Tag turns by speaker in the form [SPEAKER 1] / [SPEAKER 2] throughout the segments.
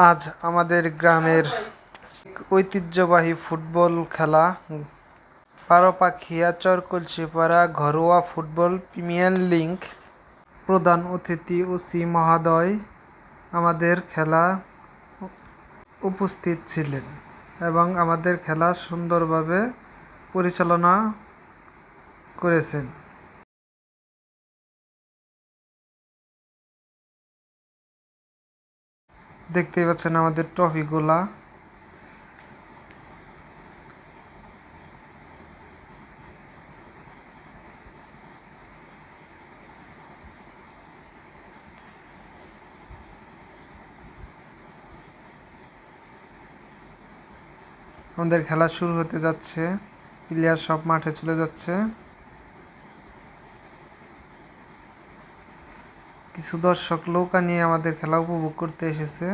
[SPEAKER 1] আজ আমাদের গ্রামের ঐতিহ্যবাহী ফুটবল খেলা পারপাখিয়া চরকলসিপাড়া ঘরোয়া ফুটবল প্রিমিয়ার লিগ প্রধান অতিথি ওসি মহোদয় আমাদের খেলা উপস্থিত ছিলেন এবং আমাদের খেলা সুন্দরভাবে পরিচালনা করেছেন। দেখতেই পাচ্ছেন আমাদের ট্রফিগুলা। আমাদের খেলা শুরু হতে যাচ্ছে, প্লেয়ার সব মাঠে চলে যাচ্ছে। কিছু দর্শক নৌকা নিয়ে আমাদের খেলা উপভোগ করতে এসেছে।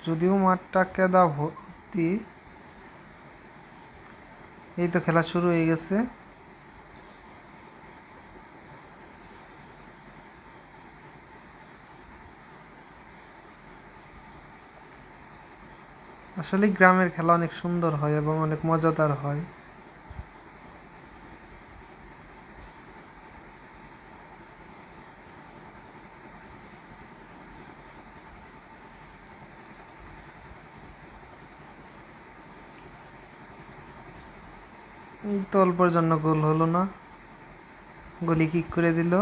[SPEAKER 1] যদিও মাঠটা কেদা ভর্তি। এই তো খেলা শুরু হয়ে গেছে। আসলে গ্রামের খেলা অনেক সুন্দর হয় এবং অনেক মজাদার হয়। এই তো অল্পর জন্য গোল হলো না, গোলি কিক করে দিল।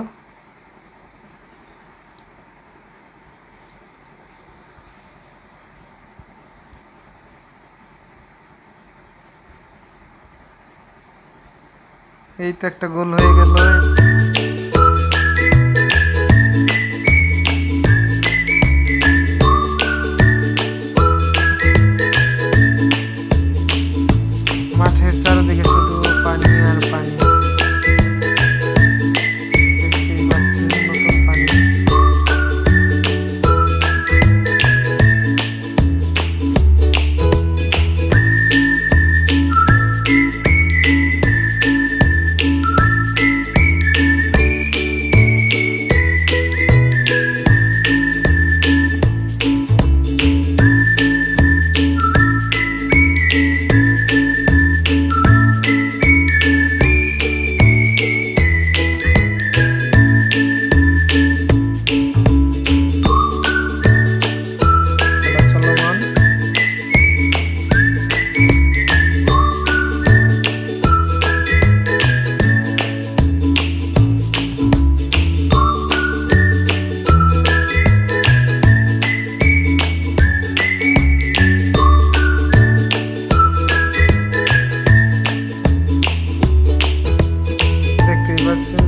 [SPEAKER 1] এই তো একটা গোল হয়ে গেল। মাঠের চারিদিকে শুধু পানি আর পানি। দেখতেই পাচ্ছেন নতুন পানি।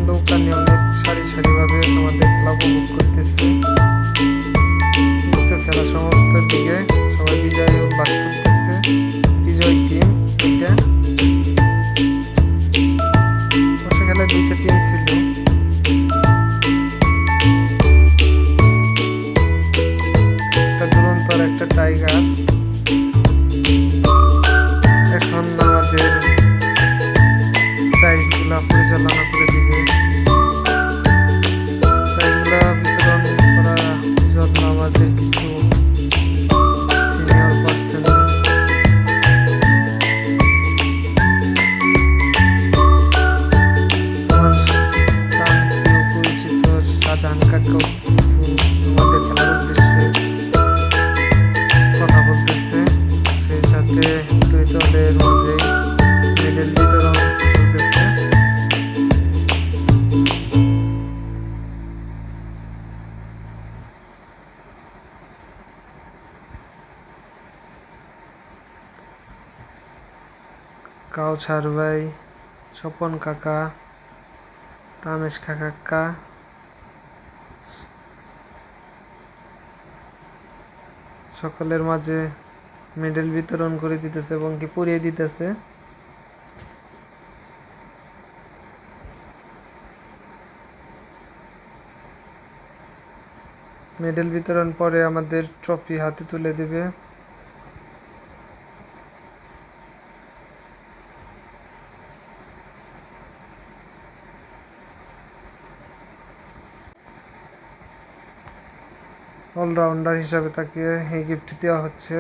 [SPEAKER 1] নৌকা নিয়ে অনেক সারি সারিভাবে আমাদের খেলা উপভোগ করতেছে। খেলা সমাপ্তির দিকে সবাই বিজয় লাভ করতেছে। বিজয় টিম এটা খেলায় দুইটা টিম ছিল। একটা দুরন্ত আর একটা টাইগার। এখন আমাদের প্রাইজগুলা পরিচালনা করে দিবে। প্রাইজগুলা বিতরণ করার জন্য আমাদের কিছু সিনিয়র পার্সন আমার পরিচিত শাহজাহান কাকাও কিছু আমাদের খেলার উদ্দেশ্যে কথা বলতেছে। সেই সাথে দুই দলের মাঝে মেডেল বিতরণ চলতেছে। কাউছার ভাই, স্বপন কাকা, তামেশ কাকা সকলের মাঝে মেডেল বিতরণ করে দিতেছে এবং কি পরিয়ে দিতেছে। মেডেল বিতরণ পরে আমাদের ট্রফি হাতে তুলে দেবে। অলরাউন্ডার হিসাবে তাকে এই গিফট দেওয়া হচ্ছে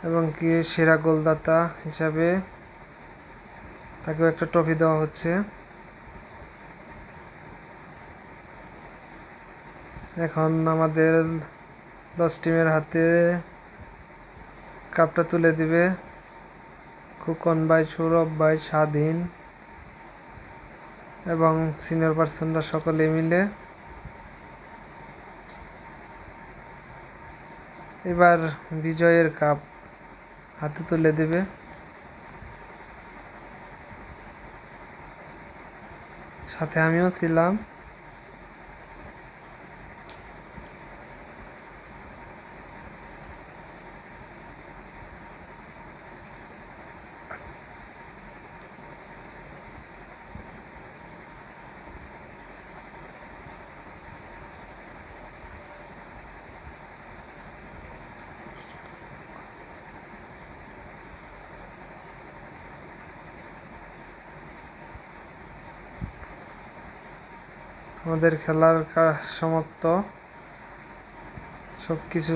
[SPEAKER 1] এবং কি সেরা গোলদাতা হিসাবে তাকেও একটা ট্রফি দেওয়া হচ্ছে। এখন আমাদের 10 টিমের হাতে কাপটা তুলে দিবে খোকন ভাই, সৌরভ ভাই, স্বাধীন এবং সিনিয়র পার্সনরা সকলে মিলে। এবার বিজয়ের কাপ হাতে তুলে দেবে। সাথে আমিও ছিলাম। আমাদের খেলার সমাপ্ত, সব কিছু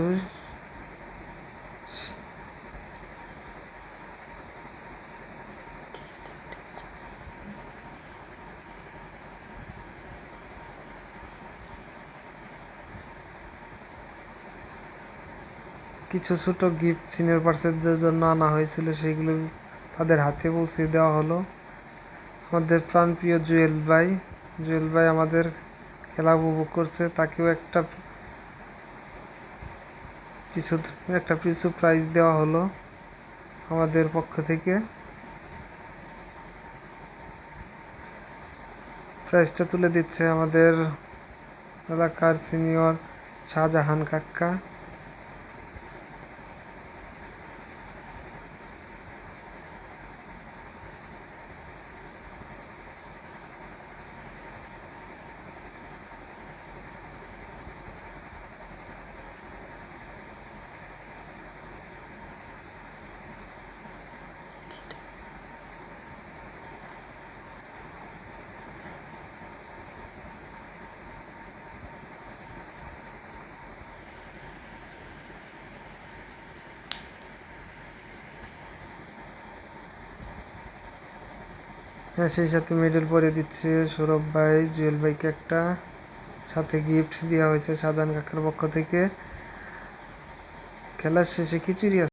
[SPEAKER 1] কিছু ছোট গিফট সিনিয়র পার্সনদের জন্য আনা হয়েছিল, সেগুলো তাদের হাতে পৌঁছে দেওয়া হলো। আমাদের প্রাণপ্রিয় জুয়েল ভাই আমাদের খেলা উপভোগ করছে, তাকেও একটা কিছু প্রাইজ দেওয়া হলো আমাদের পক্ষ থেকে। প্রাইজটা তুলে দিচ্ছে আমাদের এলাকার সিনিয়র শাহজাহান কাকা। হ্যাঁ, সেই সাথে মেডেল পরে দিচ্ছে সৌরভ ভাই, জুয়েল ভাইকে একটা, সাথে গিফট দেওয়া হয়েছে শাহজাহান কাকার পক্ষ থেকে। খেলার শেষে খিচুড়ি